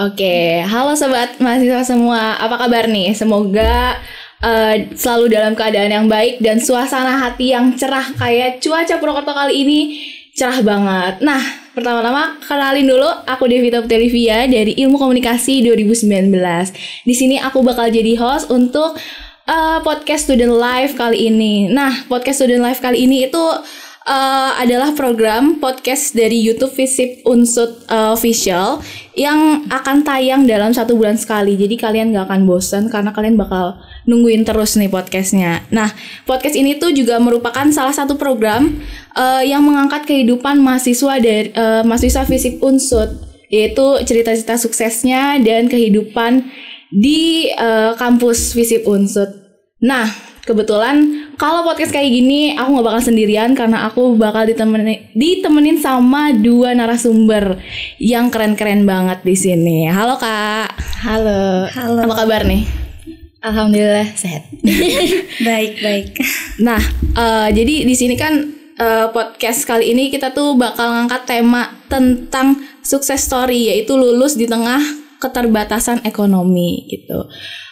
Oke, halo sobat mahasiswa semua, apa kabar nih? Semoga selalu dalam keadaan yang baik dan suasana hati yang cerah. Kayak cuaca Purwokerto kali ini cerah banget. Nah, pertama-tama kenalin dulu, aku Devita Putelivia dari Ilmu Komunikasi 2019. Di sini aku bakal jadi host untuk podcast Student Life kali ini. Nah, podcast Student Life kali ini itu adalah program podcast dari YouTube Visip Unsut Official yang akan tayang dalam 1 bulan sekali. Jadi kalian gak akan bosan karena kalian bakal nungguin terus nih podcastnya. Nah, podcast ini tuh juga merupakan salah satu program yang mengangkat kehidupan mahasiswa dari mahasiswa Visip Unsut, yaitu cerita-cerita suksesnya dan kehidupan di kampus Visip Unsut. Nah, kebetulan kalau podcast kayak gini aku gak bakal sendirian karena aku bakal ditemenin sama 2 narasumber yang keren-keren banget di sini. Halo Kak. Halo. Apa kabar nih? Alhamdulillah sehat. Baik. Nah, jadi di sini kan podcast kali ini kita tuh bakal ngangkat tema tentang sukses story, yaitu lulus di tengah keterbatasan ekonomi gitu.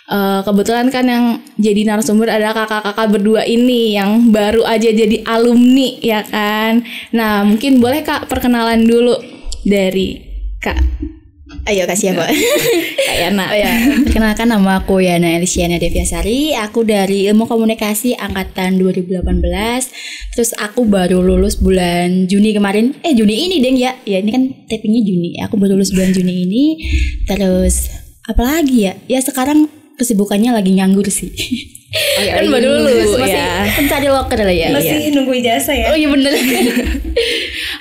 Kebetulan kan yang jadi narasumber adalah kakak-kakak berdua ini yang baru aja jadi alumni ya kan. Nah, mungkin boleh Kak perkenalan dulu dari Kak. Ayo kasih ya Kak. Kak Yana. Perkenalkan, nama aku Yana Elysiana Deviasari. Aku dari Ilmu Komunikasi angkatan 2018. Terus aku baru lulus bulan Juni kemarin. Juni ini deng ya. Ya ini kan tapingnya Juni. Aku baru lulus bulan Juni ini. Terus apalagi ya? Ya sekarang kesibukannya lagi nganggur sih. Kan baru lulus masih ya. Pencari loker lah ya. Masih nunggu ijazah ya. Oh iya bener.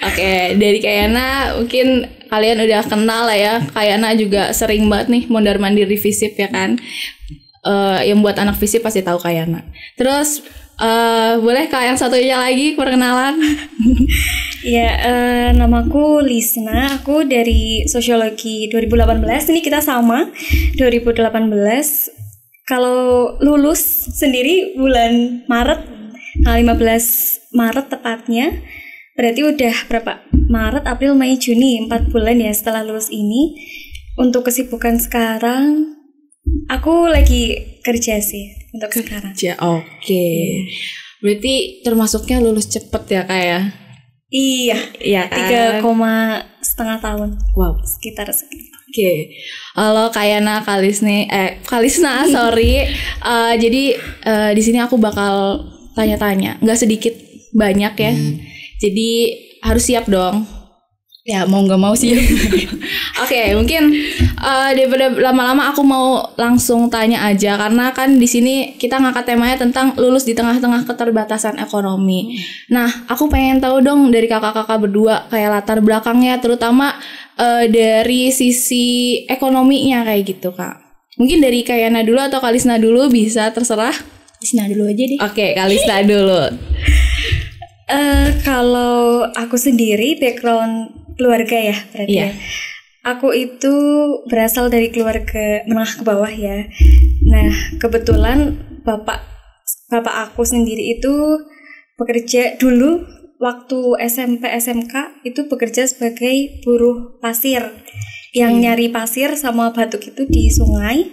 Oke, dari Kak Yana mungkin kalian udah kenal lah ya. Kak Yana juga sering banget nih mondar-mandir di Visip ya kan. Yang buat anak Visip pasti tahu Kak Yana. Terus boleh Kak yang satunya lagi perkenalan? Ya, namaku Lisna. Aku dari Sosiologi 2018. Ini kita sama 2018. Kalau lulus sendiri bulan Maret, 15 Maret tepatnya. Berarti udah berapa? Maret, April, Mei, Juni, 4 bulan ya setelah lulus ini. Untuk kesibukan sekarang, aku lagi kerja sih untuk sekarang. Oke. Berarti termasuknya lulus cepet ya Kak ya? Iya kan? 3,5 tahun. Wow, Sekitar segitu. Oke. Halo Kak Yana, Kalisna, sorry. Jadi di sini aku bakal tanya-tanya, nggak sedikit banyak ya. Jadi harus siap dong. Ya mau nggak mau sih. Oke, mungkin daripada lama-lama aku mau langsung tanya aja karena kan di sini kita ngangkat temanya tentang lulus di tengah-tengah keterbatasan ekonomi. Nah, aku pengen tahu dong dari kakak-kakak berdua kayak latar belakangnya, terutama dari sisi ekonominya kayak gitu Kak. Mungkin dari Kak Yana dulu atau Kalisna dulu, bisa terserah. Lisna dulu aja deh. Oke, Kalisna dulu. Kalau aku sendiri background keluarga ya berarti ya. Aku itu berasal dari keluarga menengah ke bawah ya. Nah, kebetulan bapak aku sendiri itu bekerja dulu waktu SMP SMK itu bekerja sebagai buruh pasir yang nyari pasir sama batu itu di sungai.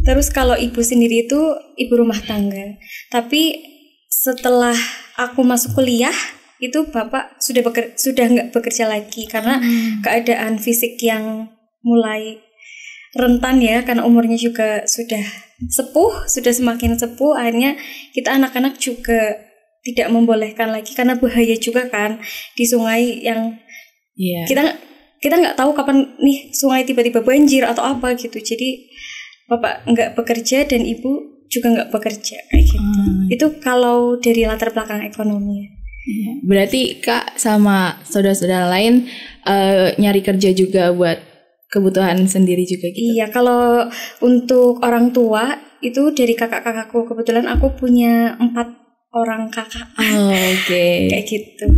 Terus kalau ibu sendiri itu ibu rumah tangga. Tapi setelah aku masuk kuliah itu bapak sudah nggak bekerja lagi karena keadaan fisik yang mulai rentan ya, karena umurnya juga sudah semakin sepuh. Akhirnya kita anak-anak juga tidak membolehkan lagi karena bahaya juga kan di sungai yang kita nggak tahu kapan nih sungai tiba-tiba banjir atau apa gitu. Jadi bapak nggak bekerja dan ibu juga nggak bekerja kayak gitu. Itu kalau dari latar belakang ekonomi. Berarti Kak sama saudara-saudara lain nyari kerja juga buat kebutuhan sendiri juga gitu? Iya, kalau untuk orang tua itu dari kakak-kakakku, kebetulan aku punya 4 orang kakak. Oke. Kayak gitu.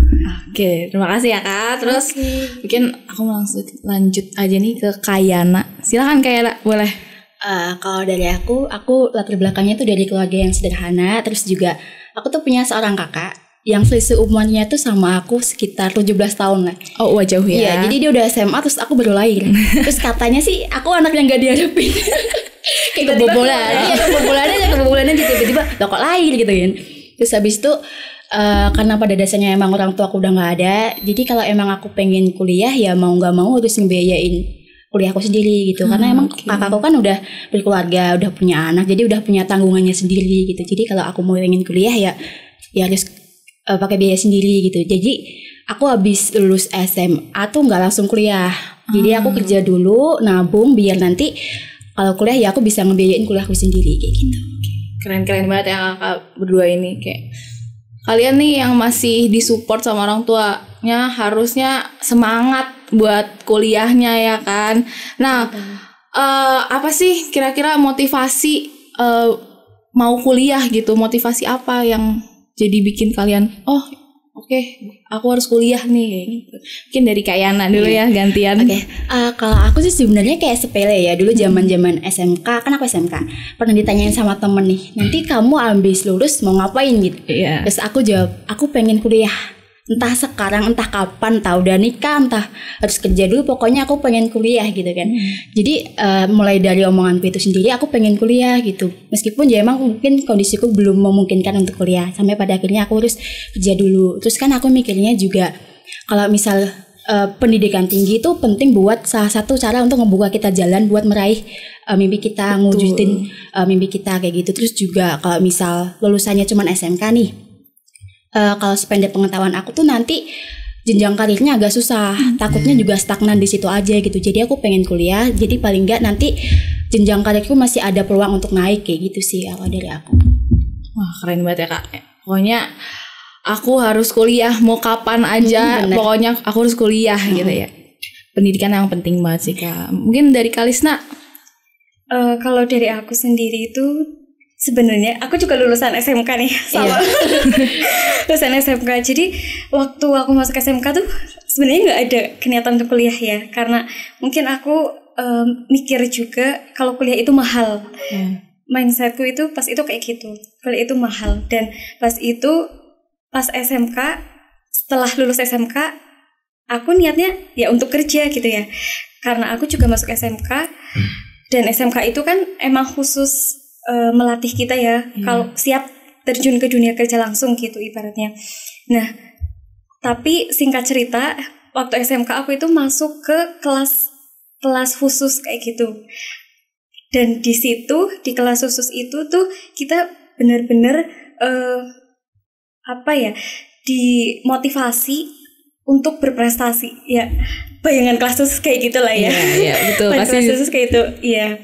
Oke, terima kasih ya Kak. Terus mungkin aku langsung lanjut aja nih ke Kak Yana. Silakan Kak Yana, boleh. Kalau dari aku latar belakangnya tuh dari keluarga yang sederhana. Terus juga aku tuh punya seorang kakak yang selisih umurnya tuh sama aku sekitar 17 tahun lah. Oh, wah jauh ya. Iya, jadi dia udah SMA terus aku baru lahir. Terus katanya sih aku anak yang gak diharapin. Kayak kebobolan. Iya, kebobolannya tiba-tiba lo kok lahir gitu kan. Terus habis itu karena pada dasarnya emang orang tua aku udah gak ada, jadi kalau emang aku pengen kuliah ya mau gak mau harus ngebiayain kuliah aku sendiri gitu. Karena emang kakakku kan udah berkeluarga, udah punya anak, jadi udah punya tanggungannya sendiri gitu. Jadi kalau aku mau pengen kuliah ya harus pakai biaya sendiri gitu. Jadi aku habis lulus SMA tuh nggak langsung kuliah. Jadi aku kerja dulu, nabung biar nanti kalau kuliah ya aku bisa ngebiayain kuliahku sendiri kayak gitu. Keren-keren banget ya kakak berdua ini. Kayak kalian nih yang masih disupport sama orang tuanya harusnya semangat buat kuliahnya ya kan. Nah, apa sih kira-kira motivasi mau kuliah gitu? Motivasi apa yang jadi bikin kalian oke, aku harus kuliah nih gitu. Mungkin dari Kak Yana dulu ya gantian. Oke. Kalau aku sih sebenarnya kayak sepele ya. Dulu zaman-zaman SMK, kan aku SMK. Pernah ditanyain sama temen nih, nanti kamu habis lulus mau ngapain gitu. Terus aku jawab, aku pengen kuliah. Entah sekarang, entah kapan, entah udah nikah, entah harus kerja dulu, pokoknya aku pengen kuliah gitu kan. Jadi mulai dari omonganku itu sendiri aku pengen kuliah gitu. Meskipun ya emang mungkin kondisiku belum memungkinkan untuk kuliah, sampai pada akhirnya aku harus kerja dulu. Terus kan aku mikirnya juga kalau misal pendidikan tinggi itu penting buat salah satu cara untuk membuka kita jalan buat meraih mimpi kita, ngewujudin mimpi kita kayak gitu. Terus juga kalau misal lulusannya cuma SMK nih, kalau sependek pengetahuan aku tuh nanti jenjang karirnya agak susah, takutnya juga stagnan di situ aja gitu. Jadi aku pengen kuliah, jadi paling enggak nanti jenjang karirku masih ada peluang untuk naik kayak gitu sih kalau dari aku. Wah keren banget ya Kak. Pokoknya aku harus kuliah mau kapan aja, pokoknya aku harus kuliah gitu ya. Pendidikan yang penting banget sih Kak. Mungkin dari Kalisna? Kalau dari aku sendiri itu sebenarnya aku juga lulusan SMK nih sama. Lulusan SMK. Jadi waktu aku masuk SMK tuh sebenarnya nggak ada niatan untuk kuliah ya, karena mungkin aku mikir juga kalau kuliah itu mahal. Mindsetku itu pas itu kayak gitu, kuliah itu mahal. Dan pas SMK, setelah lulus SMK aku niatnya ya untuk kerja gitu ya, karena aku juga masuk SMK. Dan SMK itu kan emang khusus melatih kita ya, kalau siap terjun ke dunia kerja langsung gitu ibaratnya. Nah, tapi singkat cerita, waktu SMK aku itu masuk ke kelas khusus kayak gitu. Dan di situ, di kelas khusus itu tuh kita benar-benar dimotivasi untuk berprestasi ya. Bayangan kelas khusus kayak gitulah ya. Iya, betul. Kelas khusus kayak itu, iya.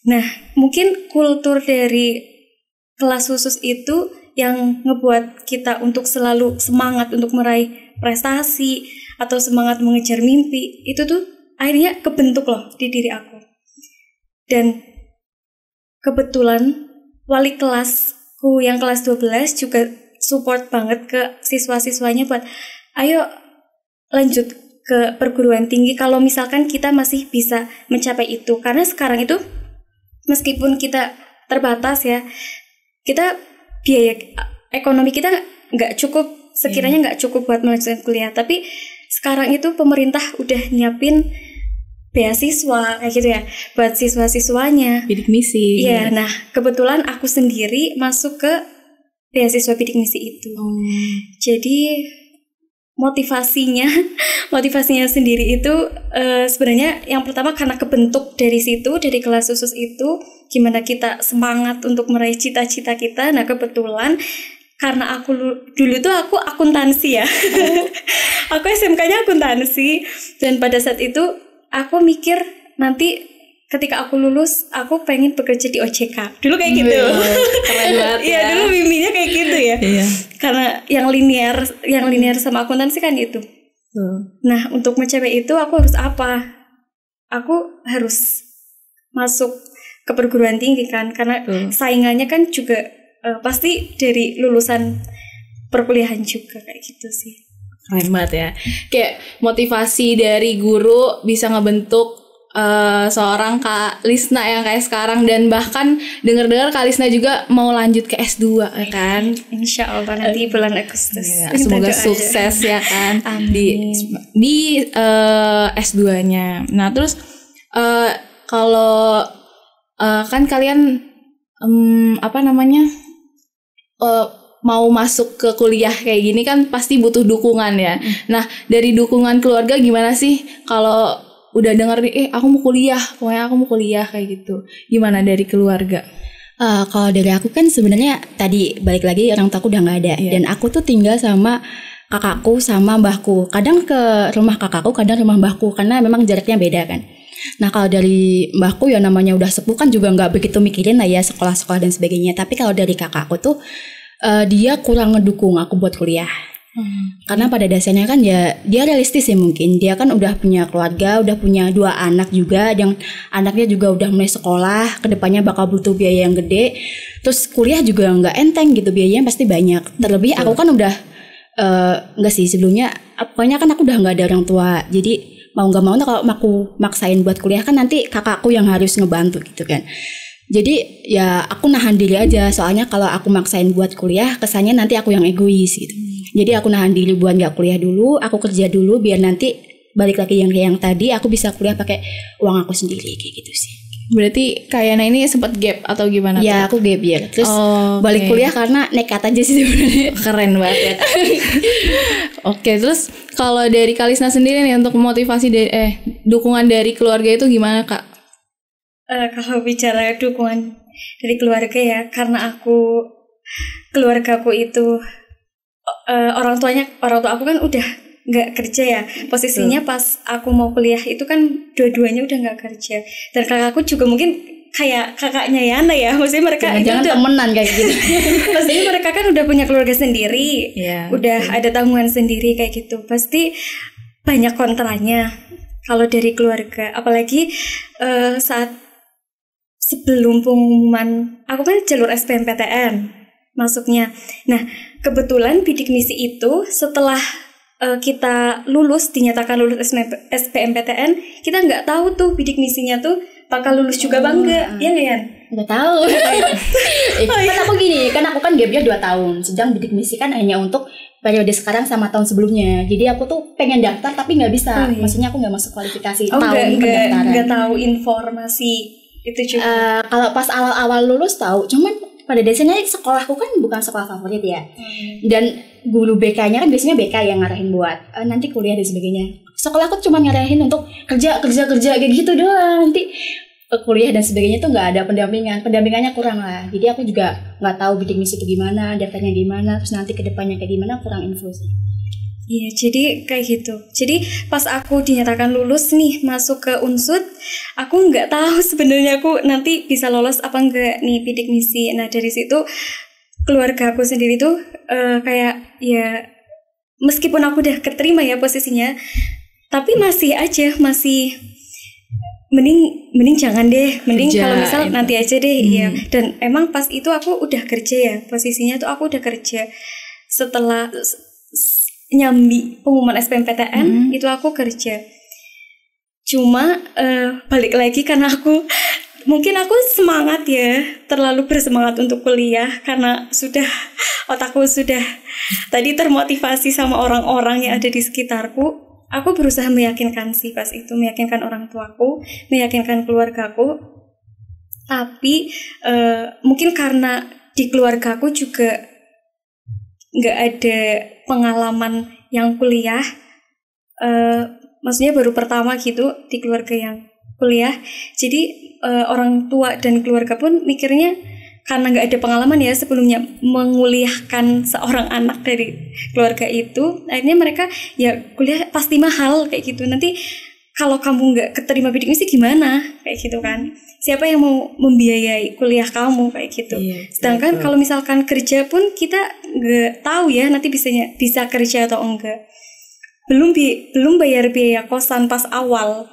Nah, mungkin kultur dari kelas khusus itu yang ngebuat kita untuk selalu semangat untuk meraih prestasi atau semangat mengejar mimpi, itu tuh akhirnya kebentuk loh di diri aku. Dan kebetulan wali kelasku yang kelas 12 juga support banget ke siswa-siswanya buat ayo lanjut ke perguruan tinggi kalau misalkan kita masih bisa mencapai itu. Karena sekarang itu meskipun kita terbatas ya, kita biaya ekonomi kita nggak cukup, sekiranya nggak cukup buat melanjutkan kuliah. Tapi sekarang itu pemerintah udah nyiapin beasiswa kayak gitu ya buat siswa-siswanya. Bidik misi. Iya, nah kebetulan aku sendiri masuk ke beasiswa bidik misi itu. Jadi motivasinya sendiri itu sebenarnya yang pertama karena kebentuk dari situ, dari kelas khusus itu, gimana kita semangat untuk meraih cita-cita kita. Nah kebetulan karena aku dulu tuh aku akuntansi ya. Aku SMK-nya akuntansi, dan pada saat itu aku mikir nanti ketika aku lulus aku pengen bekerja di OJK dulu kayak gitu. Keren banget ya. Iya, dulu mimpinya kayak gitu ya. Iya. Karena yang linear sama akuntansi kan itu. Nah, untuk mencapai itu aku harus apa? Aku harus masuk ke perguruan tinggi kan, karena saingannya kan juga pasti dari lulusan perkuliahan juga kayak gitu sih. Keren banget ya. Kayak motivasi dari guru bisa ngebentuk seorang Kak Lisna yang kayak sekarang, dan bahkan dengar-dengar Kak Lisna juga mau lanjut ke S2 kan. Insya Allah nanti bulan Agustus. Ya, semoga sukses ya kan. Amin. di S2-nya. Nah, terus kalau kan kalian mau masuk ke kuliah kayak gini kan pasti butuh dukungan ya. Nah, dari dukungan keluarga gimana sih kalau udah denger nih, aku mau kuliah, pokoknya aku mau kuliah kayak gitu. Gimana dari keluarga? Kalau dari aku kan sebenarnya tadi balik lagi orang tuaku udah nggak ada, dan aku tuh tinggal sama kakakku sama mbahku. Kadang ke rumah kakakku, kadang rumah mbahku karena memang jaraknya beda kan. Nah, kalau dari mbahku ya namanya udah sepuh kan juga nggak begitu mikirin lah ya sekolah-sekolah dan sebagainya. Tapi kalau dari kakakku tuh dia kurang ngedukung aku buat kuliah. Karena pada dasarnya kan ya dia realistis ya, mungkin dia kan udah punya keluarga, udah punya 2 anak juga, yang anaknya juga udah mulai sekolah, kedepannya bakal butuh biaya yang gede, terus kuliah juga nggak enteng gitu, biayanya pasti banyak. Terlebih aku kan udah nggak sih sebelumnya, pokoknya kan aku udah nggak ada orang tua, jadi mau nggak mau kalau aku maksain buat kuliah kan nanti kakakku yang harus ngebantu gitu kan. Jadi ya aku nahan diri aja, soalnya kalau aku maksain buat kuliah kesannya nanti aku yang egois gitu. Jadi aku nahan diri buat nggak kuliah dulu, aku kerja dulu biar nanti balik lagi yang tadi aku bisa kuliah pakai uang aku sendiri kayak gitu sih. Berarti kayaknya ini sempat gap atau gimana? Ya aku gap year, terus balik kuliah karena nekat aja sih sebenarnya. Keren banget. Oke, terus kalau dari Kak Lisna sendiri nih untuk motivasi dari dukungan dari keluarga itu gimana Kak? Kalau bicara dukungan dari keluarga ya, karena keluargaku itu orang tua aku kan udah nggak kerja ya, posisinya pas aku mau kuliah itu kan dua-duanya udah nggak kerja, dan kakakku juga mungkin kayak kakaknya Yana ya, maksudnya mereka jangan temenan kayak gitu. Maksudnya mereka kan udah punya keluarga sendiri, udah ada tanggungan sendiri kayak gitu, pasti banyak kontranya kalau dari keluarga, apalagi saat sebelum pengumuman, aku kan jalur SBMPTN masuknya. Nah, kebetulan bidik misi itu setelah kita dinyatakan lulus SBMPTN, kita nggak tahu tuh bidik misinya tuh bakal lulus juga bangga, ya nggak ya? Nggak tahu. Kan aku kan gap year 2 tahun, sedang bidik misi kan hanya untuk periode sekarang sama tahun sebelumnya. Jadi aku tuh pengen daftar tapi nggak bisa. Maksudnya aku nggak masuk kualifikasi tahun pendaftaran. Nggak tahu informasi itu juga. Kalau pas awal-awal lulus tahu, cuman pada dasarnya sekolahku kan bukan sekolah favorit ya. Dan guru BK-nya kan biasanya BK yang ngarahin buat nanti kuliah dan sebagainya. Sekolahku cuma ngarahin untuk kerja kayak gitu doang. Nanti kuliah dan sebagainya tuh nggak ada pendampingannya kurang lah. Jadi aku juga nggak tahu bidik misi itu gimana, daftarnya gimana, terus nanti kedepannya kayak gimana, kurang info sih. Iya, jadi kayak gitu. Jadi pas aku dinyatakan lulus nih masuk ke Unsud, aku nggak tahu sebenarnya aku nanti bisa lolos apa enggak nih bidik misi. Nah dari situ keluarga aku sendiri tuh kayak ya meskipun aku udah keterima ya posisinya, tapi masih mending jangan deh, mending kalau misal nanti aja deh. Iya. Dan emang pas itu aku udah kerja ya, posisinya tuh aku udah kerja setelah nyambi pengumuman SBMPTN itu aku kerja. Cuma balik lagi karena mungkin aku semangat ya, terlalu bersemangat untuk kuliah karena otakku sudah tadi termotivasi sama orang-orang yang ada di sekitarku. Aku berusaha meyakinkan sih pas itu, meyakinkan orang tuaku, meyakinkan keluargaku. Tapi mungkin karena di keluargaku juga nggak ada pengalaman yang kuliah, maksudnya baru pertama gitu di keluarga yang kuliah. Jadi orang tua dan keluarga pun mikirnya karena nggak ada pengalaman ya sebelumnya menguliahkan seorang anak dari keluarga itu, akhirnya mereka ya kuliah pasti mahal kayak gitu. Nanti kalau kamu nggak keterima bidik misi gimana kayak gitu kan? Siapa yang mau membiayai kuliah kamu kayak gitu? Sedangkan kalau misalkan kerja pun kita nggak tahu ya nanti bisa kerja atau enggak. Belum bayar biaya kosan pas awal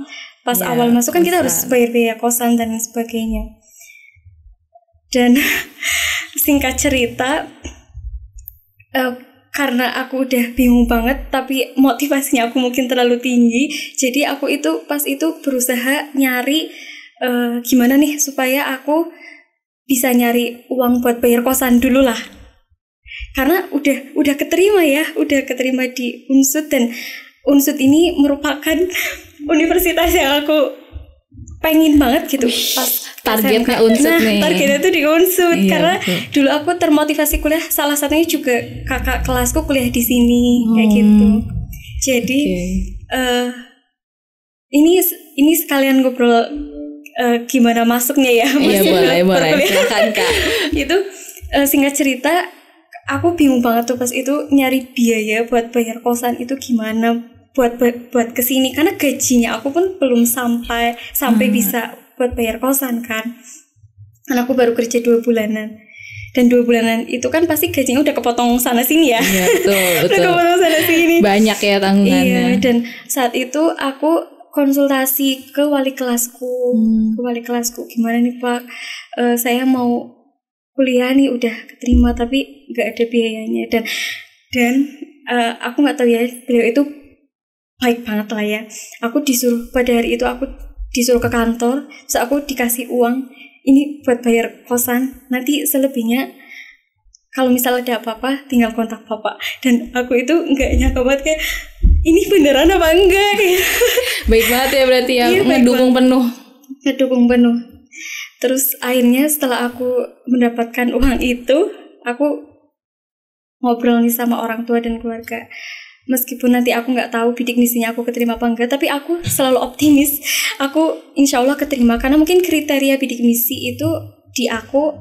masuk kan kita harus bayar biaya kosan dan sebagainya. Dan singkat cerita, karena aku udah bingung banget, tapi motivasinya aku mungkin terlalu tinggi. Jadi aku itu pas itu berusaha nyari gimana nih supaya aku bisa nyari uang buat bayar kosan dulu lah. Karena udah keterima di Unsud, dan Unsud ini merupakan universitas yang aku pengen banget gitu pas targetnya Unsud nih. Targetnya tuh di Unsud karena dulu aku termotivasi kuliah, salah satunya juga kakak kelasku kuliah di sini kayak gitu. Jadi ini sekalian ngobrol gimana masuknya ya. Iya boleh silakan Kak. Itu singkat cerita, aku bingung banget tuh pas itu nyari biaya buat bayar kosan itu gimana buat kesini, karena gajinya aku pun belum sampai bisa buat bayar kosan kan. Karena aku baru kerja 2 bulanan, dan 2 bulanan itu kan pasti gajinya udah kepotong sana sini ya. Iya betul. Udah kepotong sana sini. Banyak ya tanggungannya. Iya, dan saat itu aku konsultasi ke wali kelasku. Gimana nih Pak, saya mau kuliah nih, udah keterima tapi nggak ada biayanya, dan aku nggak tahu ya, beliau itu baik banget lah ya. Aku disuruh pada hari itu aku disuruh ke kantor, terus aku dikasih uang ini buat bayar kosan, nanti selebihnya kalau misalnya ada apa-apa tinggal kontak Bapak. Dan aku itu nggak nyangka banget, kayak ini beneran apa enggak kayak. Baik banget ya berarti ya, iya, ngedukung penuh. Terus akhirnya setelah aku mendapatkan uang itu, aku ngobrol nih sama orang tua dan keluarga. Meskipun nanti aku nggak tahu bidik misinya aku keterima apa enggak, tapi aku selalu optimis. Aku insya Allah keterima, karena mungkin kriteria bidik misi itu di aku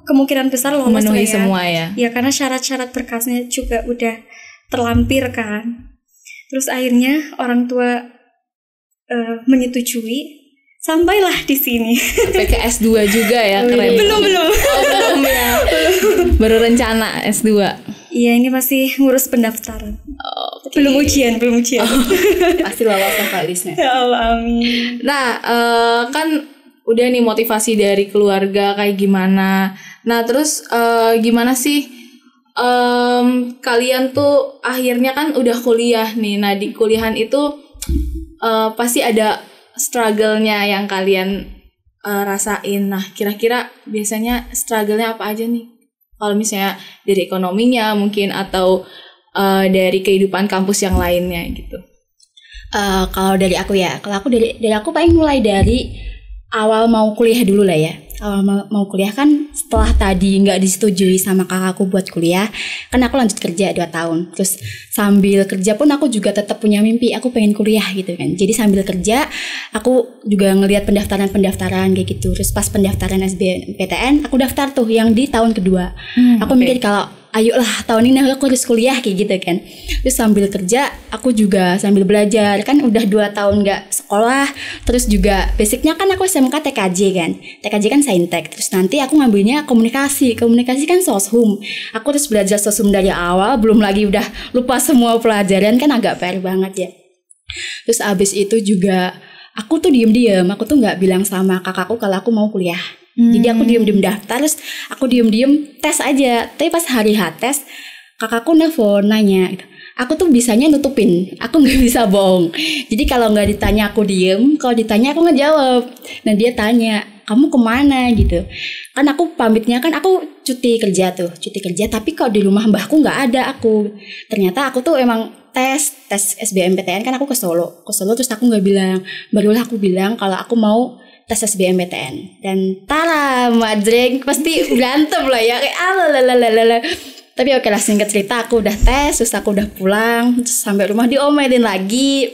kemungkinan besar lolos memenuhi ya. Semua ya. Ya karena syarat-syarat berkasnya juga udah terlampir kan. Terus akhirnya orang tua menyetujui. Sampailah di sini. Sampai ke S2 juga ya, keren. Belum. Belum ya. Baru rencana S2. Iya, ini masih ngurus pendaftaran. Okay. Belum ujian. Pasti lolos lah Kak Lisna. Ya Allah, amin. Nah, kan udah nih motivasi dari keluarga kayak gimana. Nah, terus gimana sih kalian tuh akhirnya kan udah kuliah nih. Nah, di kuliahan itu pasti ada struggle-nya yang kalian rasain. Nah, kira-kira biasanya struggle-nya apa aja nih? Kalau misalnya dari ekonominya mungkin, atau dari kehidupan kampus yang lainnya gitu. Kalau dari aku ya, kalau aku dari aku paling mulai dari awal mau kuliah dulu lah ya. Awal mau kuliah kan setelah tadi nggak disetujui sama kakakku buat kuliah, kan aku lanjut kerja 2 tahun. Terus sambil kerja pun aku juga tetap punya mimpi, aku pengen kuliah gitu kan. Jadi sambil kerja aku juga ngelihat pendaftaran kayak gitu. Terus pas pendaftaran SBMPTN aku daftar tuh yang di tahun kedua. Aku mikir kalau ayolah tahun ini aku harus kuliah kayak gitu kan. Terus sambil kerja aku juga sambil belajar, kan udah 2 tahun gak sekolah. Terus juga basicnya kan aku SMK TKJ kan saintek. Terus nanti aku ngambilnya komunikasi kan soshum. Aku terus belajar soshum dari awal, belum lagi udah lupa semua pelajaran, kan agak PR banget ya. Terus abis itu juga aku tuh diem-diem, aku tuh gak bilang sama kakakku kalau aku mau kuliah. Jadi aku diem-diem daftar, terus aku diem-diem tes aja. Tapi pas hari tes, kakakku nelfon nanya gitu. Aku tuh bisanya nutupin, aku gak bisa bohong. Jadi kalau gak ditanya aku diem, kalau ditanya aku ngejawab. Nah dia tanya, kamu kemana gitu. Kan aku pamitnya kan aku cuti kerja, tapi kok di rumah mbahku gak ada aku. Ternyata aku tuh emang tes SBMPTN kan aku ke Solo terus aku gak bilang. Barulah aku bilang kalau aku mau tes SBMPTN. Dan tara madreng pasti berantem lah ya, kayak alalalala. Tapi oke lah, singkat cerita aku udah tes, terus aku udah pulang, terus sampai rumah diomelin lagi.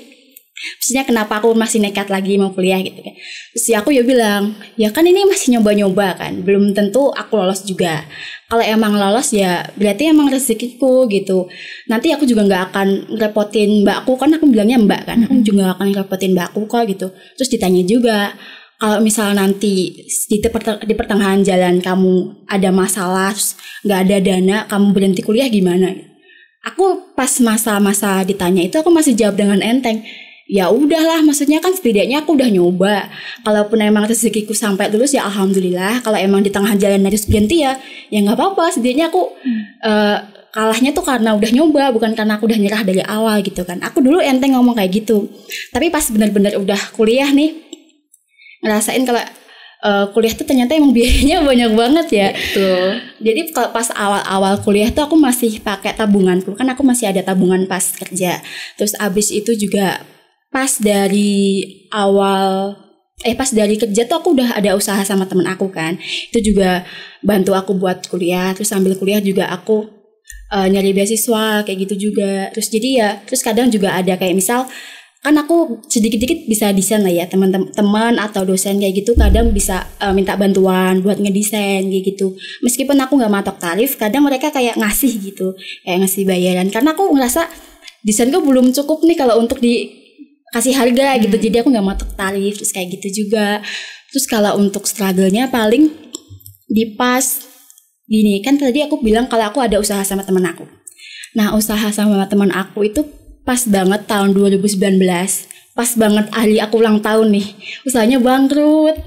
Maksudnya kenapa aku masih nekat lagi mau kuliah gitu kan. Terus ya aku bilang, ya kan ini masih nyoba-nyoba kan, belum tentu aku lolos juga. Kalau emang lolos ya berarti emang rezekiku gitu. Nanti aku juga gak akan ngerepotin mbakku, kan aku bilangnya mbak kan, aku juga gak akan ngerepotin mbakku kok gitu. Terus ditanya juga, kalau misalnya nanti di pertengahan jalan kamu ada masalah, nggak ada dana, kamu berhenti kuliah gimana? Aku pas masa-masa ditanya itu aku masih jawab dengan enteng. Ya udahlah, maksudnya kan setidaknya aku udah nyoba. Kalaupun emang rezekiku sampai lulus ya alhamdulillah. Kalau emang di tengah jalan harus berhenti ya nggak apa-apa. Setidaknya aku kalahnya tuh karena udah nyoba, bukan karena aku udah nyerah dari awal gitu kan. Aku dulu enteng ngomong kayak gitu, tapi pas benar-benar udah kuliah nih ngerasain kalau kuliah tuh ternyata emang biayanya banyak banget ya. Betul. Jadi kalau pas awal-awal kuliah tuh aku masih pakai tabunganku, kan aku masih ada tabungan pas kerja. Terus abis itu juga pas dari kerja tuh aku udah ada usaha sama temen aku kan. Itu juga bantu aku buat kuliah. Terus sambil kuliah juga aku nyari beasiswa kayak gitu juga. Terus jadi ya, terus kadang juga ada kayak misal kan aku sedikit-sedikit bisa desain lah ya, teman-teman atau dosen kayak gitu kadang bisa minta bantuan buat ngedesain kayak gitu. Meskipun aku nggak matok tarif, kadang mereka kayak ngasih gitu, kayak ngasih bayaran. Karena aku ngerasa desainku belum cukup nih kalau untuk dikasih harga gitu. Jadi aku nggak matok tarif, terus kayak gitu juga. Terus kalau untuk struggle-nya paling di pas gini, kan tadi aku bilang kalau aku ada usaha sama teman aku. Nah usaha sama teman aku itu pas banget tahun 2019, pas banget hari aku ulang tahun nih, usahanya bangkrut.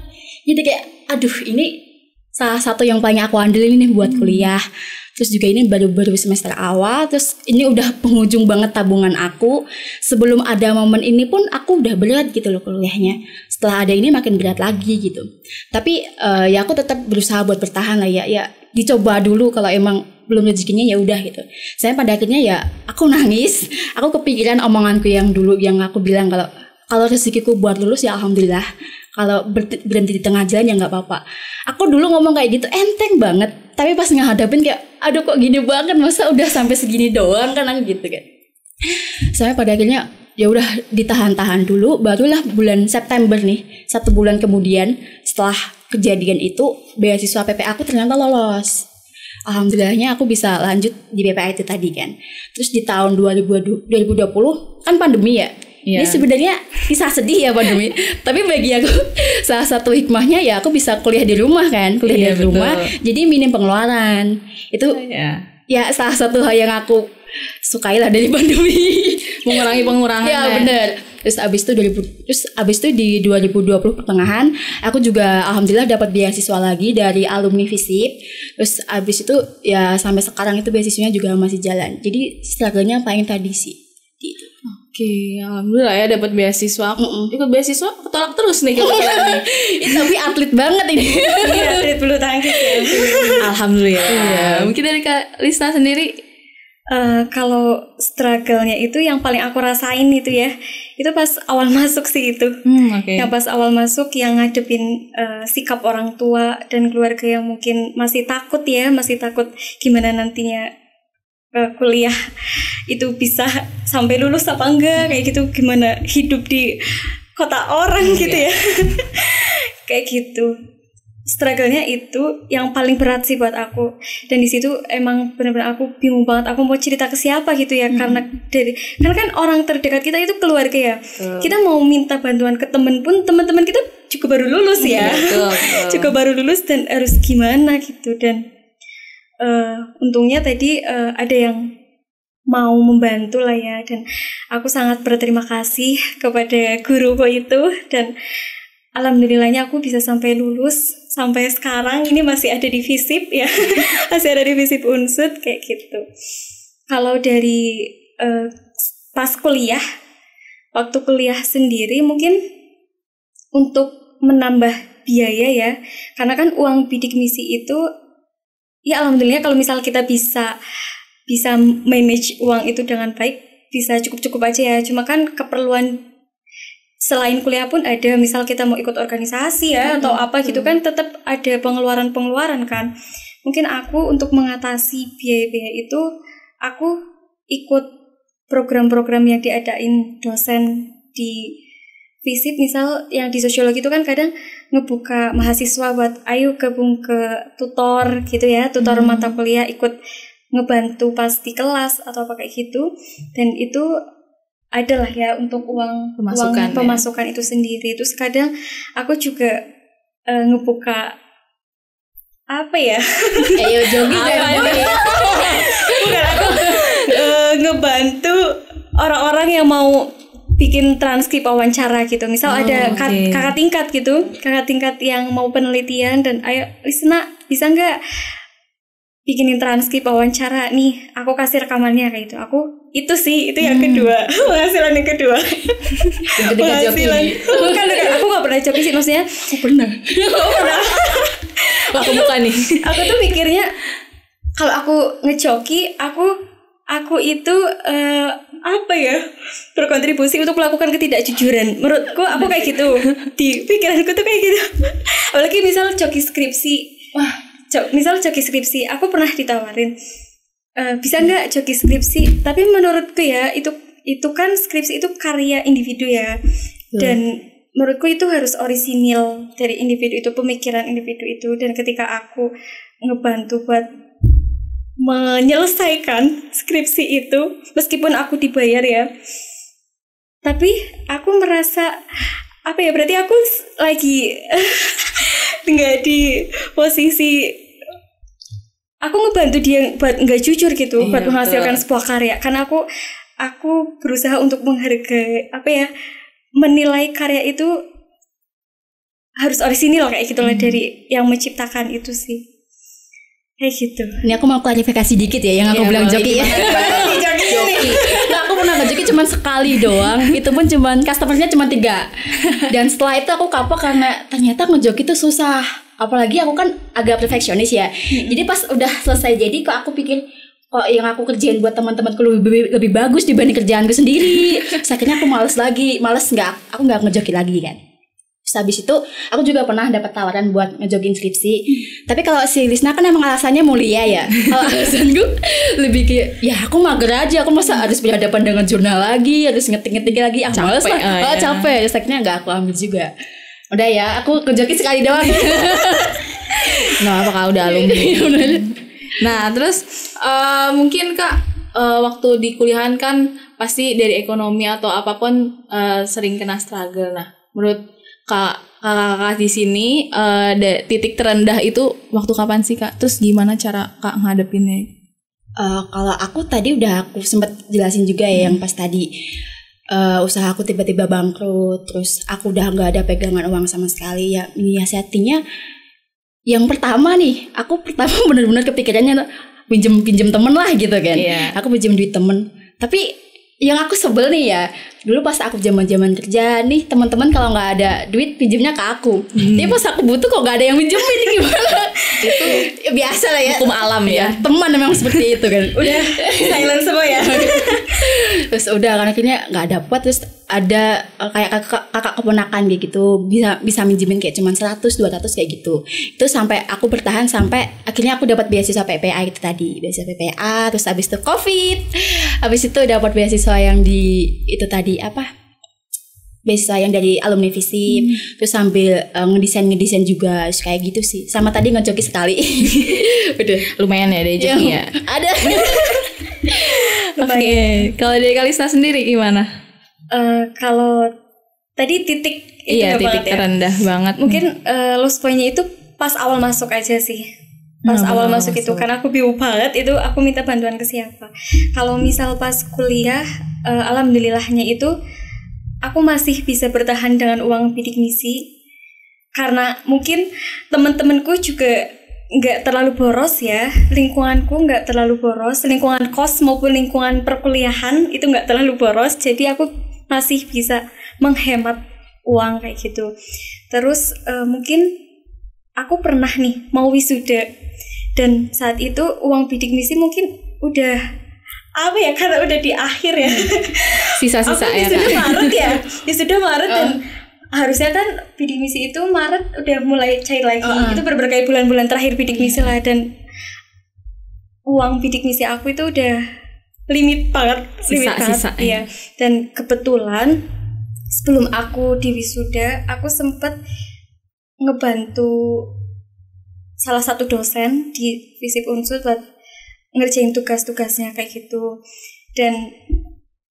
Jadi kayak aduh ini salah satu yang paling aku andelin nih buat kuliah. Terus juga ini baru semester awal, terus ini udah penghujung banget tabungan aku. Sebelum ada momen ini pun aku udah berat gitu loh kuliahnya. Setelah ada ini makin berat lagi gitu. Tapi ya aku tetap berusaha buat bertahan lah ya dicoba dulu, kalau emang belum rezekinya ya udah gitu. Saya pada akhirnya ya aku nangis, aku kepikiran omonganku yang dulu yang aku bilang kalau rezekiku buat lulus ya alhamdulillah, kalau berhenti di tengah jalan ya nggak apa-apa. Aku dulu ngomong kayak gitu enteng banget, tapi pas ngehadapin kayak aduh kok gini banget, masa udah sampai segini doang kan aku gitu kan. Saya pada akhirnya ya udah ditahan-tahan dulu, barulah bulan September nih, 1 bulan kemudian setelah kejadian itu beasiswa PPA aku ternyata lolos. Alhamdulillahnya aku bisa lanjut di BPA itu tadi kan. Terus di tahun 2020 kan pandemi ya. Ini sebenarnya kisah sedih ya pandemi. Tapi bagi aku salah satu hikmahnya ya aku bisa kuliah di rumah kan, kuliah di rumah. Jadi minim pengeluaran. Itu ya salah satu hal yang aku sukailah dari pandemi. Mengurangi pengurangan. Ya benar. Terus abis itu di 2020 pertengahan aku juga alhamdulillah dapat beasiswa lagi dari alumni FISIP. Terus abis itu ya sampai sekarang itu beasiswanya juga masih jalan. Jadi struggle-nya paling tadi sih gitu. Oke, alhamdulillah ya dapat beasiswa. Aku ikut beasiswa ketolak terus nih kebetulan. Tapi atlet banget ini. Iya, atlet bulu tangkis ya. Alhamdulillah. Iya. Mungkin dari Kak Lisna sendiri. Kalau struggle-nya itu yang paling aku rasain itu ya, itu pas awal masuk sih itu. Yang pas awal masuk yang ngadepin sikap orang tua dan keluarga yang mungkin masih takut gimana nantinya kuliah itu bisa sampai lulus apa enggak, kayak gitu, gimana hidup di kota orang gitu ya. Kayak gitu. Struggle-nya itu yang paling berat sih buat aku, dan di situ emang benar-benar aku bingung banget aku mau cerita ke siapa gitu ya. Karena kan orang terdekat kita itu keluarga ya. Kita mau minta bantuan ke temen pun teman-teman kita juga baru lulus ya. Juga baru lulus dan harus gimana gitu. Dan untungnya tadi ada yang mau membantu lah ya, dan aku sangat berterima kasih kepada guruku itu, dan alhamdulillahnya aku bisa sampai lulus. Sampai sekarang ini masih ada di FISIP ya. Masih ada di FISIP Unsud kayak gitu. Kalau dari pas kuliah, waktu kuliah sendiri mungkin untuk menambah biaya ya, karena kan uang bidik misi itu ya alhamdulillah kalau misal kita bisa manage uang itu dengan baik, bisa cukup-cukup aja ya. Cuma kan keperluan selain kuliah pun ada, misal kita mau ikut organisasi ya atau apa gitu kan, tetap ada pengeluaran kan. Mungkin aku untuk mengatasi biaya-biaya itu, aku ikut program-program yang diadain dosen di FISIP, misal yang di sosiologi itu kan kadang ngebuka mahasiswa buat ayo gabung ke tutor gitu ya, tutor mata kuliah, ikut ngebantu pas di kelas atau apa kayak gitu. Dan itu adalah ya untuk uang pemasukan itu sendiri. Terus kadang aku juga ngebuka apa ya? Ayo jogging Bukan, aku ngebantu orang-orang yang mau bikin transkrip wawancara gitu. Misal ada kakak tingkat gitu, kakak tingkat yang mau penelitian, dan ayo Lisna bisa nggak bikinin transkrip wawancara nih, aku kasih rekamannya kayak gitu. Itu yang kedua. Penghasilan yang kedua. Penghasilan bukan aku gak pernah joki sih, maksudnya Aku pernah. Aku bukan nih. aku tuh mikirnya kalau aku ngejoki, aku itu apa ya, berkontribusi untuk melakukan ketidakjujuran. Menurutku aku kayak gitu. Di pikiranku tuh kayak gitu. Apalagi misal joki skripsi. Misal joki skripsi, aku pernah ditawarin, bisa nggak joki skripsi? Tapi menurutku ya, itu kan skripsi itu karya individu ya. Dan menurutku itu harus orisinil dari individu itu, pemikiran individu itu. Dan ketika aku ngebantu buat menyelesaikan skripsi itu, meskipun aku dibayar ya, tapi aku merasa apa ya, berarti aku lagi nggak di posisi aku ngebantu dia buat nggak jujur gitu, buat menghasilkan sebuah karya. Karena aku berusaha untuk menghargai apa ya, menilai karya itu harus orisinil kayak gitu lah dari yang menciptakan itu sih. Kayak gitu. Ini aku mau klarifikasi dikit ya, yang aku bilang joki ya. Joki. Nah, aku pernah ngejoki cuma sekali doang. Itu pun customernya cuma 3. Dan setelah itu aku kapok karena ternyata ngejoki itu susah. Apalagi aku kan agak perfeksionis ya. Jadi pas udah selesai jadi kok aku pikir kok yang aku kerjain buat teman-temanku lebih bagus dibanding kerjaanku sendiri. Terus akhirnya aku aku nggak ngejoki lagi kan. Terus habis itu aku juga pernah dapat tawaran buat ngejokin skripsi. Tapi kalau si Lisna kan emang alasannya mulia ya. Kalau alasanku lebih kayak ya aku mager aja, aku masa harus berhadapan dengan jurnal lagi, harus ngetik lagi, males lah. Capek. Terus akhirnya nggak aku ambil juga. Udah ya, aku ngejokin sekali doang. Nah, apakah udah alumni? Nah, terus mungkin Kak waktu di kuliahan kan pasti dari ekonomi atau apapun sering kena struggle. Nah, menurut kakak di sini titik terendah itu waktu kapan sih Kak? Terus gimana cara Kak ngadepinnya? Kalau aku tadi udah aku sempat jelasin juga ya yang pas tadi usaha aku tiba-tiba bangkrut, terus aku udah nggak ada pegangan uang sama sekali ya. Menyiasatinya yang pertama nih, aku pertama benar-benar kepikirannya pinjem temen lah gitu kan. Aku pinjem duit temen. Tapi yang aku sebel nih ya, dulu pas aku zaman kerja nih, teman-teman kalau nggak ada duit pinjemnya ke aku. Tapi pas aku butuh kok nggak ada yang pinjemin, gimana? Itu ya biasa lah ya, hukum alam ya. Teman memang seperti itu kan. Udah silent semua ya. Terus udah kan akhirnya nggak dapet. Terus ada kayak kakak keponakan gitu, bisa minjemin kayak cuman 100-200 kayak gitu. Itu sampai aku bertahan sampai akhirnya aku dapat beasiswa PPA itu tadi, beasiswa PPA. Terus habis itu COVID, habis itu dapat beasiswa yang di itu tadi apa, beasiswa yang dari alumni FISIP. Terus sambil ngedesain juga kayak gitu sih. Sama tadi ngejoki sekali. Udah lumayan ya deh joki ya. Ada. Oke, kalau dari Kalisna sendiri gimana? Kalau tadi titik terendah banget. Mungkin lost point-nya itu pas awal masuk aja sih. Pas awal masuk itu karena aku bingung banget itu aku minta bantuan ke siapa. Kalau misal pas kuliah, alhamdulillahnya itu aku masih bisa bertahan dengan uang bidik misi. Karena mungkin teman-temanku juga nggak terlalu boros ya, lingkunganku nggak terlalu boros, lingkungan kos maupun lingkungan perkuliahan itu nggak terlalu boros, jadi aku masih bisa menghemat uang kayak gitu. Terus mungkin aku pernah nih mau wisuda dan saat itu uang bidik misi mungkin udah apa ya, karena udah di akhir ya, sisa-sisa ya. Wisuda Maret dan harusnya kan bidik misi itu Maret udah mulai cair lagi. Itu berbagai bulan-bulan terakhir bidik misi lah, dan uang bidik misi aku itu udah limit banget. Iya. Dan kebetulan sebelum aku di wisuda, aku sempet ngebantu salah satu dosen di FISIP Unsur buat ngerjain tugas-tugasnya kayak gitu. Dan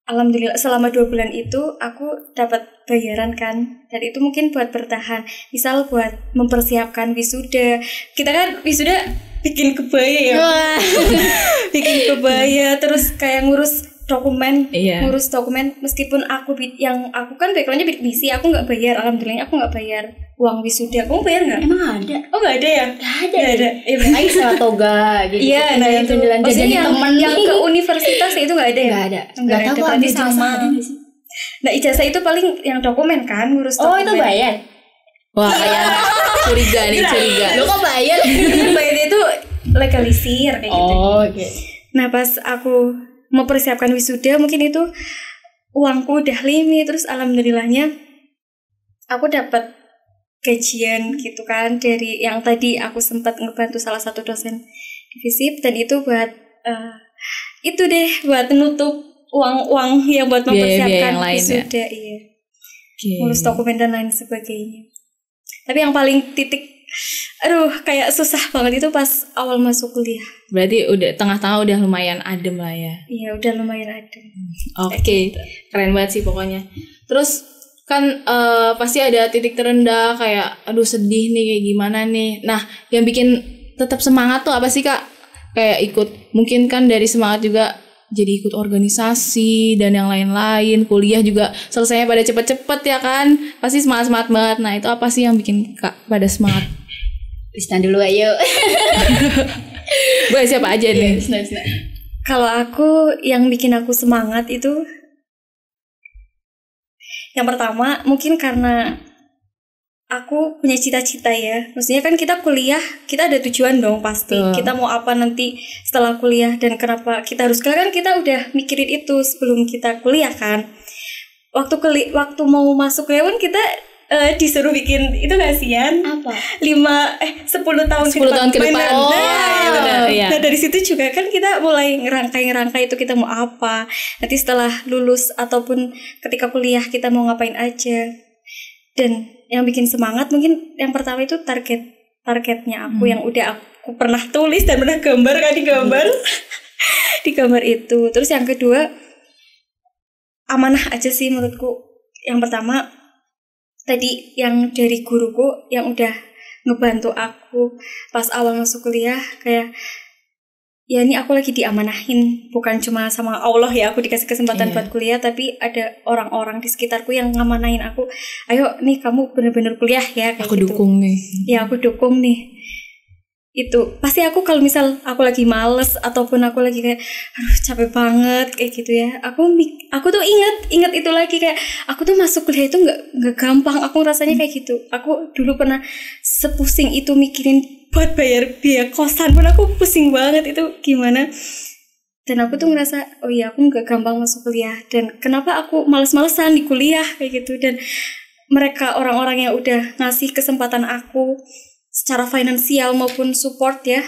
alhamdulillah selama 2 bulan itu aku dapat bayaran kan, dan itu mungkin buat bertahan. Misal buat mempersiapkan wisuda, kita kan wisuda bikin kebaya ya. Bikin kebaya, terus kayak ngurus dokumen, Iya. ngurus dokumen. Meskipun aku kan backgroundnya bidik misi, aku nggak bayar. Alhamdulillah aku nggak bayar uang wisuda. Kamu bayar nggak? Emang ada? Oh nggak ada ya? Nggak ada. Lagi sama toga gitu. Iya, nah itu maksudnya yang ke universitas itu nggak ada ya? Nggak ada. Nggak tahu berarti ijazah sama. ada nggak sih? Nah ijazah itu paling yang dokumen kan, ngurus Oh dokumen. itu bayar? Wah, kayak curiga nih, curiga. Lo kok bayar? Bayarnya itu legalisir kayak gitu. Oh oke. Nah pas aku mempersiapkan wisuda, mungkin itu uangku udah limit, terus alhamdulillahnya aku dapat gajian gitu kan dari yang tadi aku sempat ngebantu salah satu dosen di FISIP, dan itu buat itu deh buat nutup uang-uang yang buat Biaya-biaya mempersiapkan yang lain wisuda, iya. Ngurus dokumen dan lain sebagainya. Tapi yang paling titik kayak susah banget itu pas awal masuk kuliah. Berarti udah tengah-tengah udah lumayan adem lah ya. Iya, udah lumayan adem. Oke, keren banget sih pokoknya. Terus kan pasti ada titik terendah kayak aduh sedih nih kayak gimana nih. Nah, yang bikin tetap semangat tuh apa sih Kak? Kayak ikut, mungkin kan dari semangat juga jadi ikut organisasi dan yang lain-lain. Kuliah juga selesainya pada cepet-cepet ya kan. Pasti semangat-semangat banget. Nah, itu apa sih yang bikin Kak pada semangat? Lisna dulu ayo. Boleh siapa aja nih? Kalau aku yang bikin aku semangat itu yang pertama mungkin karena aku punya cita-cita ya. Maksudnya kan kita kuliah, kita ada tujuan dong pasti. Kita mau apa nanti setelah kuliah dan kenapa kita harus kuliah, kan kita udah mikirin itu sebelum kita kuliah kan. Waktu mau masuk kuliah pun kita disuruh bikin itu gak sih Yan? Apa? 10 tahun 10 tahun ke depan. Oh, iya, benar, iya. Nah dari situ juga kan kita mulai ngerangkai itu kita mau apa. Nanti setelah lulus ataupun ketika kuliah kita mau ngapain aja. Dan yang bikin semangat mungkin yang pertama itu targetnya aku yang udah aku pernah tulis dan pernah gambar kan di gambar itu. Terus yang kedua amanah aja sih menurutku. Yang pertama tadi yang dari guruku yang udah ngebantu aku pas awal masuk kuliah, kayak ya ini aku lagi diamanahin, bukan cuma sama Allah ya aku dikasih kesempatan buat kuliah, tapi ada orang-orang di sekitarku yang ngamanahin aku, ayo nih kamu bener-bener kuliah ya kayak Aku gitu. dukung nih. Ya aku dukung nih. Itu pasti aku kalau misal aku lagi males ataupun aku lagi kayak aduh capek banget kayak gitu ya, aku tuh ingat itu lagi, kayak aku tuh masuk kuliah itu nggak gampang. Aku rasanya kayak gitu. Aku dulu pernah sepusing itu mikirin buat bayar biaya kosan pun aku pusing banget itu gimana. Dan aku tuh ngerasa oh iya aku nggak gampang masuk kuliah, dan kenapa aku males-malesan di kuliah kayak gitu. Dan mereka orang-orang yang udah ngasih kesempatan aku secara finansial maupun support ya,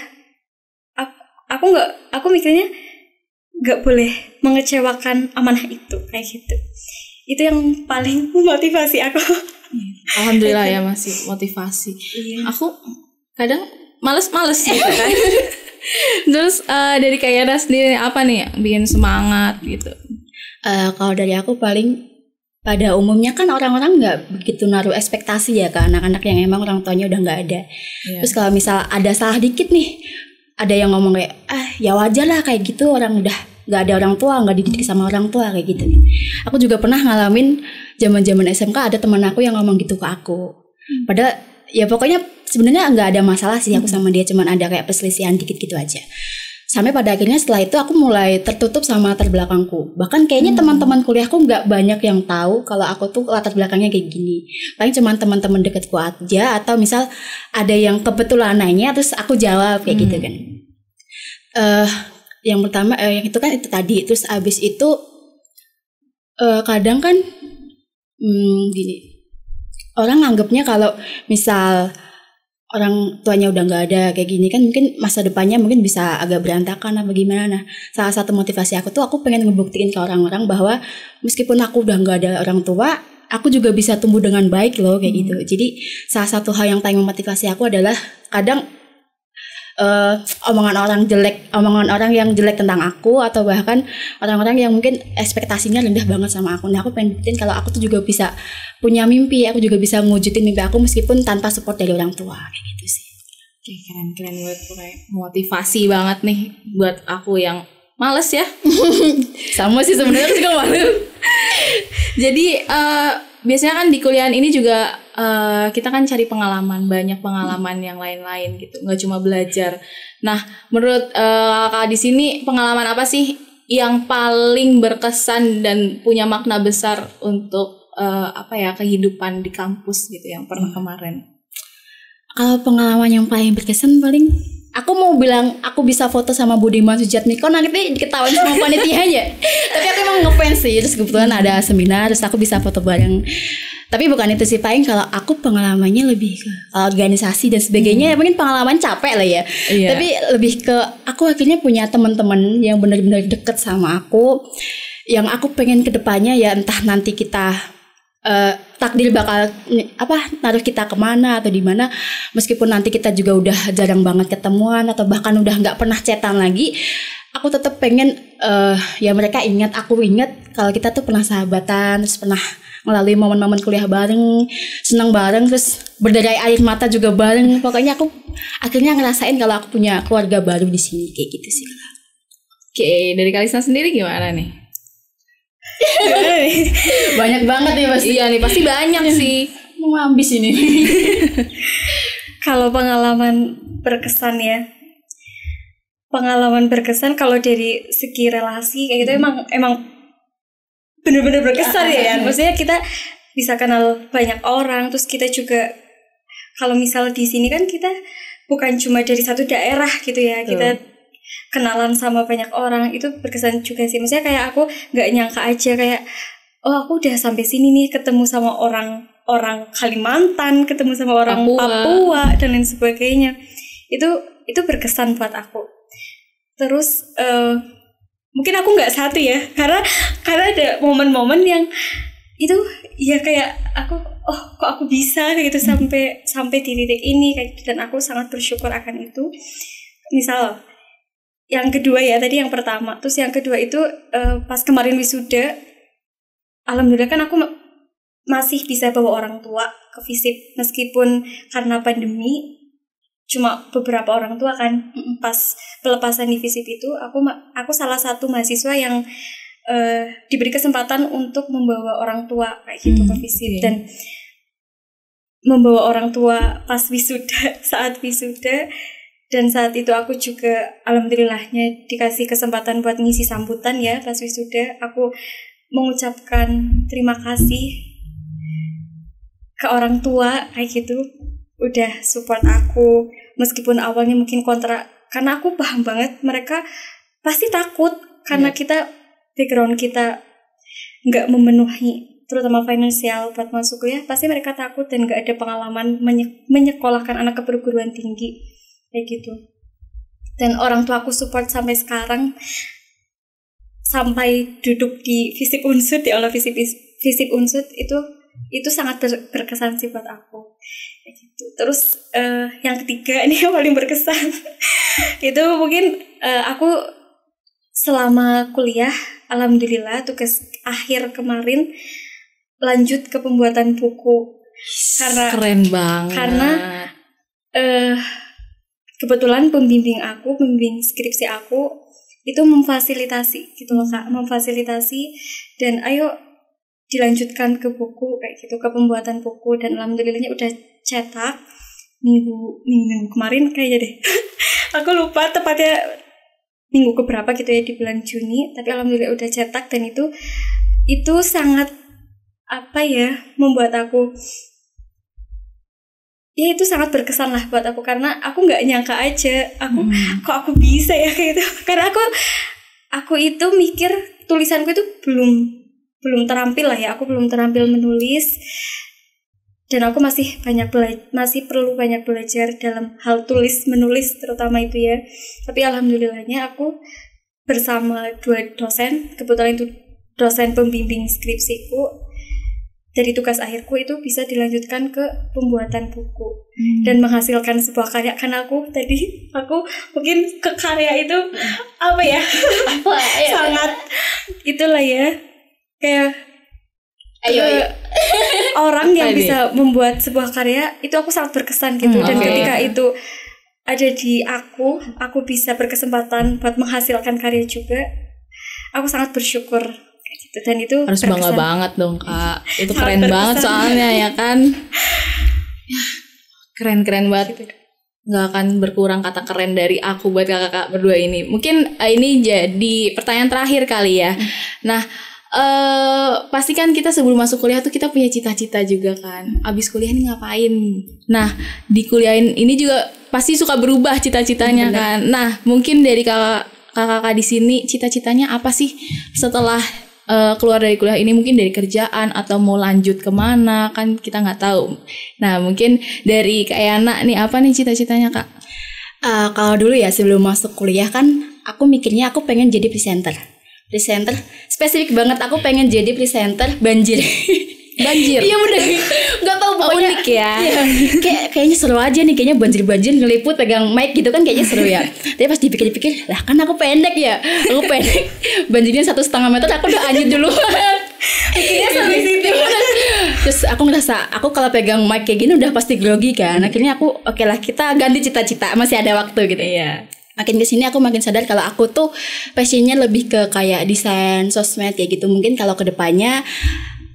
aku mikirnya nggak boleh mengecewakan amanah itu kayak gitu. Itu yang paling memotivasi aku. Alhamdulillah ya masih motivasi. Iya. Aku kadang males-males gitu kan. Terus dari Kak Yana sendiri apa nih yang bikin semangat gitu? Kalau dari aku paling pada umumnya kan orang-orang nggak begitu naruh ekspektasi ya ke anak-anak yang emang orang tuanya udah nggak ada. Terus kalau misal ada salah dikit nih, ada yang ngomong kayak ya wajar lah kayak gitu, orang udah nggak ada orang tua, nggak dididik sama orang tua kayak gitu. Aku juga pernah ngalamin zaman-zaman SMK ada teman aku yang ngomong gitu ke aku. Padahal ya pokoknya sebenarnya nggak ada masalah sih aku sama dia, cuman ada kayak perselisihan dikit gitu aja. Sampai pada akhirnya setelah itu aku mulai tertutup sama latar belakangku. Bahkan kayaknya teman-teman kuliahku nggak banyak yang tahu kalau aku tuh latar belakangnya kayak gini. Paling cuma teman-teman dekatku aja, atau misal ada yang kebetulan nanya terus aku jawab kayak gitu kan. Yang pertama yang itu kan itu tadi. Terus abis itu kadang kan gini, orang nganggapnya kalau misal orang tuanya udah nggak ada kayak gini kan mungkin masa depannya mungkin bisa agak berantakan apa gimana. Nah salah satu motivasi aku tuh aku pengen ngebuktiin ke orang-orang bahwa meskipun aku udah nggak ada orang tua, aku juga bisa tumbuh dengan baik loh kayak gitu. Jadi salah satu hal yang paling memotivasi aku adalah kadang omongan orang yang jelek tentang aku, atau bahkan orang-orang yang mungkin ekspektasinya rendah banget sama aku. Nah aku pengen buktiin kalau aku tuh juga bisa punya mimpi, aku juga bisa mewujudin mimpi aku meskipun tanpa support dari orang tua kayak gitu sih. Oke, keren banget, motivasi banget nih buat aku yang Males ya. Sama sih sebenarnya aku juga males. Jadi biasanya kan di kuliahan ini juga kita kan cari pengalaman, banyak pengalaman yang lain-lain gitu, nggak cuma belajar. Nah, menurut kakak di sini pengalaman apa sih yang paling berkesan dan punya makna besar untuk kehidupan di kampus gitu yang pernah kemarin? Kalau pengalaman yang paling berkesan paling aku mau bilang aku bisa foto sama Budiman Sujatmiko, nanti diketawain sama panitianya. Tapi aku emang ngefans sih, terus kebetulan ada seminar, terus aku bisa foto bareng. Tapi bukan itu sih, paling kalau aku pengalamannya lebih ke organisasi dan sebagainya. Mungkin pengalaman capek lah ya. Iya. Tapi lebih ke aku akhirnya punya teman-teman yang benar-benar deket sama aku, yang aku pengen kedepannya ya entah nanti kita takdir bakal naruh kita kemana atau di mana, meskipun nanti kita juga udah jarang banget ketemuan atau bahkan udah nggak pernah chatan lagi, aku tetap pengen ya mereka ingat, aku ingat kalau kita tuh pernah sahabatan, terus pernah melalui momen-momen kuliah bareng, senang bareng, terus berderai air mata juga bareng. Pokoknya aku akhirnya ngerasain kalau aku punya keluarga baru di sini kayak gitu sih. Oke, dari Kalista sendiri gimana nih? Banyak banget nih pasti. Iya nih pasti banyak sih. Mau habis ini. Kalau pengalaman berkesan ya, pengalaman berkesan kalau dari segi relasi kayak gitu emang bener-bener berkesan ya. Maksudnya kita bisa kenal banyak orang, terus kita juga kalau misal di sini kan kita bukan cuma dari satu daerah gitu ya, kita kenalan sama banyak orang, itu berkesan juga sih. Maksudnya kayak aku nggak nyangka aja kayak aku udah sampai sini nih, ketemu sama orang Kalimantan, ketemu sama orang Papua dan lain sebagainya. Itu berkesan buat aku. Terus mungkin aku nggak satu ya, karena ada momen-momen yang itu ya kayak aku kok aku bisa gitu sampai di titik ini kayak, dan aku sangat bersyukur akan itu. Misal yang kedua ya, tadi yang pertama, terus yang kedua itu pas kemarin wisuda, alhamdulillah kan aku masih bisa bawa orang tua ke FISIP, meskipun karena pandemi cuma beberapa orang tua kan. Pas pelepasan di FISIP itu aku salah satu mahasiswa yang diberi kesempatan untuk membawa orang tua kayak gitu ke FISIP. Dan membawa orang tua pas wisuda, saat wisuda. Dan saat itu aku juga alhamdulillahnya dikasih kesempatan buat ngisi sambutan ya pas wisuda. Aku mengucapkan terima kasih ke orang tua kayak gitu, udah support aku meskipun awalnya mungkin kontra, karena aku paham banget mereka pasti takut karena kita background kita nggak memenuhi terutama finansial buat masuk kuliah. Pasti mereka takut dan nggak ada pengalaman menyekolahkan anak ke perguruan tinggi kayak gitu. Dan orang tua aku support sampai sekarang, sampai duduk di FISIP Unsud, di aula FISIP Unsud, itu sangat berkesan sih buat aku kayak gitu. Terus yang ketiga ini yang paling berkesan itu mungkin aku selama kuliah alhamdulillah tugas akhir kemarin lanjut ke pembuatan buku. Keren banget. Karena kebetulan pembimbing skripsi aku itu memfasilitasi gitu loh Kak, memfasilitasi dan ayo dilanjutkan ke buku kayak gitu, ke pembuatan buku. Dan alhamdulillahnya udah cetak minggu kemarin kayaknya deh. Aku lupa tepatnya minggu keberapa gitu ya, di bulan Juni, tapi alhamdulillah udah cetak. Dan itu sangat membuat aku ya itu sangat berkesan lah buat aku, karena aku nggak nyangka aja kok aku bisa ya kayak gitu. Karena aku itu mikir tulisanku itu belum terampil lah ya, aku belum terampil menulis, dan aku masih perlu banyak belajar dalam hal tulis menulis terutama itu ya. Tapi alhamdulillahnya aku bersama 2 dosen, kebetulan itu dosen pembimbing skripsiku, dari tugas akhirku itu bisa dilanjutkan ke pembuatan buku dan menghasilkan sebuah karya. Karena aku mungkin ke karya itu sangat itulah ya, kayak orang yang bisa membuat sebuah karya itu aku sangat berkesan gitu. Dan ketika itu ada di aku bisa berkesempatan buat menghasilkan karya juga. Aku sangat bersyukur kayak gitu, dan itu harus berkesan. bangga banget dong Kak. Itu Sangat keren berkesan. banget soalnya ya kan. Ya, keren banget. Gitu. Nggak akan berkurang kata keren dari aku buat kakak berdua ini. Mungkin ini jadi pertanyaan terakhir kali ya. Nah, pasti kan kita sebelum masuk kuliah tuh kita punya cita-cita juga kan. Abis kuliah ini ngapain? Nah, di kuliah ini juga pasti suka berubah cita-citanya kan. Nah, mungkin dari kakak-kakak di sini cita-citanya apa sih setelah keluar dari kuliah ini? Mungkin dari kerjaan atau mau lanjut kemana, kan kita nggak tahu. Nah, mungkin dari Kak Yana nih, apa nih cita-citanya Kak? Kalau dulu ya sebelum masuk kuliah kan aku mikirnya aku pengen jadi presenter spesifik banget, aku pengen jadi presenter banjir. Iya bener, nggak tahu pokoknya unik ya. Iya, kayaknya seru aja nih, kayaknya banjir ngeliput pegang mic gitu kan kayaknya seru ya. Tapi pas dipikir-pikir, lah kan aku pendek ya, banjirnya 1,5 meter, aku udah anjir dulu. Akhirnya sampai situ. Terus aku ngerasa aku kalau pegang mic kayak gini udah pasti grogi kan. Akhirnya aku oke lah, kita ganti cita-cita, masih ada waktu gitu. Iya. Makin kesini aku makin sadar kalau aku tuh passionnya lebih ke kayak desain sosmed ya gitu. Mungkin kalau kedepannya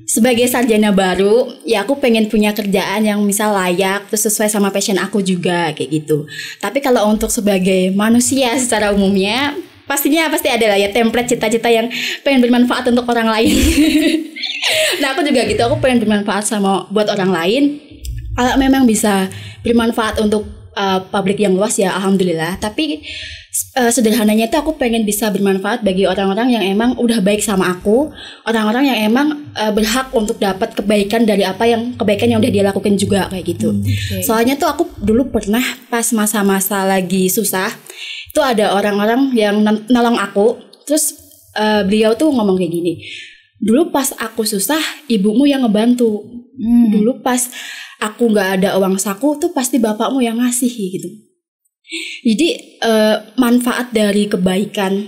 sebagai sarjana baru ya aku pengen punya kerjaan yang misal layak terus sesuai sama passion aku juga kayak gitu. Tapi kalau untuk sebagai manusia secara umumnya pasti ada lah ya template cita-cita yang pengen bermanfaat untuk orang lain. Nah aku juga gitu, aku pengen bermanfaat buat orang lain. Kalau memang bisa bermanfaat untuk publik yang luas ya alhamdulillah. Tapi sederhananya itu aku pengen bisa bermanfaat bagi orang-orang yang emang udah baik sama aku, orang-orang yang emang berhak untuk dapat kebaikan yang udah dia lakukan juga kayak gitu. Okay. Soalnya tuh aku dulu pernah pas masa-masa lagi susah, itu ada orang-orang yang nolong aku, terus beliau tuh ngomong kayak gini, dulu pas aku susah ibumu yang ngebantu, dulu pas aku nggak ada uang saku tuh pasti bapakmu yang ngasih gitu. Jadi manfaat dari kebaikan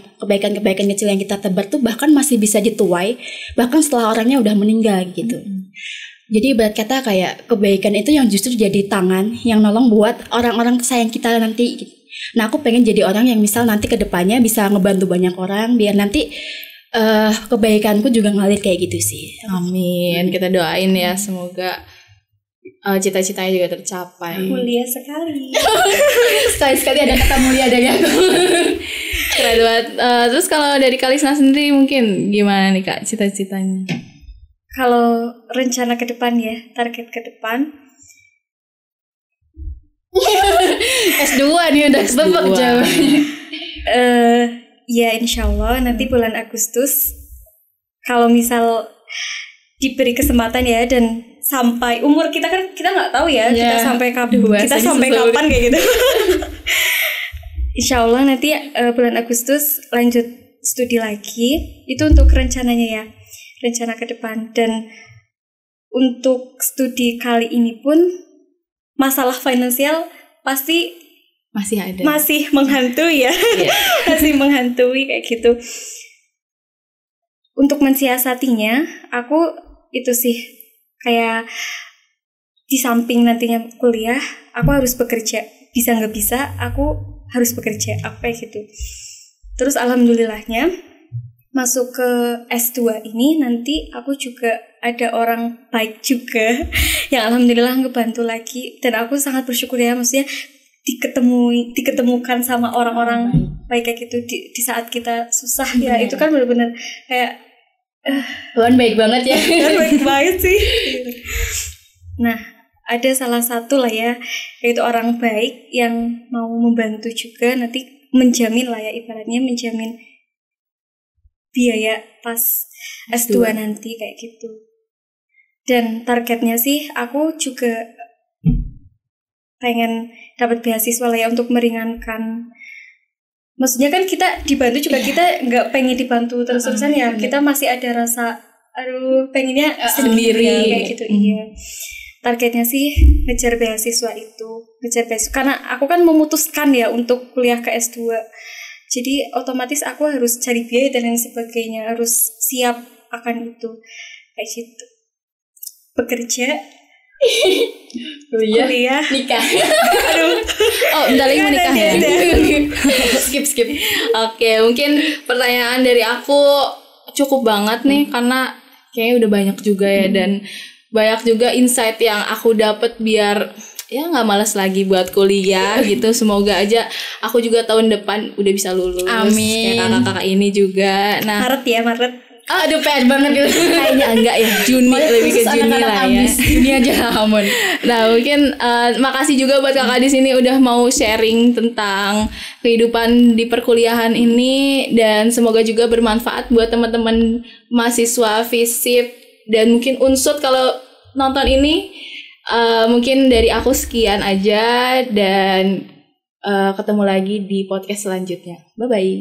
kecil yang kita tebar tuh bahkan masih bisa dituai bahkan setelah orangnya udah meninggal gitu. Jadi ibarat kata kayak kebaikan itu yang justru jadi tangan yang nolong buat orang-orang sayang kita nanti gitu. Nah aku pengen jadi orang yang misal nanti kedepannya bisa ngebantu banyak orang biar nanti kebaikanku juga ngalir kayak gitu sih. Amin. Kita doain ya semoga cita-citanya juga tercapai. Mulia sekali. Sekali-sekali ada kata mulia dari aku. Keren banget. Terus kalau dari Kalisna sendiri mungkin gimana nih Kak cita-citanya? Kalau rencana ke depan ya, target ke depan S2 nih udah ketebak jawabannya. Ya insya Allah nanti bulan Agustus kalau misal diberi kesempatan ya, dan sampai umur kita kan kita nggak tahu ya, kita sampai kapan kayak gitu. Insya Allah nanti bulan Agustus lanjut studi lagi, itu untuk rencananya ya, rencana ke depan. Dan untuk studi kali ini pun masalah finansial pasti masih ada, masih menghantui ya. Masih menghantui kayak gitu. Untuk mensiasatinya aku itu sih kayak di samping nantinya kuliah aku harus bekerja, bisa nggak bisa aku harus bekerja apa gitu. Terus alhamdulillahnya masuk ke S2 ini nanti aku juga ada orang baik juga yang alhamdulillah ngebantu lagi, dan aku sangat bersyukur ya, maksudnya diketemukan sama orang-orang baik kayak gitu di saat kita susah ya. Itu kan benar-benar kayak Tuhan baik banget ya. baik banget sih. Nah ada salah satu lah ya, yaitu orang baik yang mau membantu juga nanti, menjamin lah ya, ibaratnya menjamin biaya pas S2 nanti kayak gitu. Dan targetnya sih aku juga pengen dapat beasiswa lah ya, untuk meringankan. Maksudnya kan kita dibantu juga, kita nggak pengen dibantu terus-terusan ya, kita masih ada rasa aduh pengennya sendiri kayak gitu. Iya, targetnya sih ngejar beasiswa itu, karena aku kan memutuskan ya untuk kuliah ke S2, jadi otomatis aku harus cari biaya dan lain sebagainya, harus siap akan itu kayak gitu. Bekerja, kuliah, nikah. Oh bentar lagi menikah ya. Skip. Oke, mungkin pertanyaan dari aku cukup banget nih karena kayaknya udah banyak juga ya dan banyak juga insight yang aku dapat biar ya nggak malas lagi buat kuliah gitu. Semoga aja aku juga tahun depan udah bisa lulus. Amin. Kayak kakak-kakak ini juga. Nah, Maret. aduh PR banget gitu. Kayaknya enggak ya, Juni lebih ke Juni lah ya. Juni aja aman. Nah, mungkin makasih juga buat kakak di sini udah mau sharing tentang kehidupan di perkuliahan ini dan semoga juga bermanfaat buat teman-teman mahasiswa FISIP dan mungkin Unsut kalau nonton ini. Mungkin dari aku sekian aja dan ketemu lagi di podcast selanjutnya. Bye bye.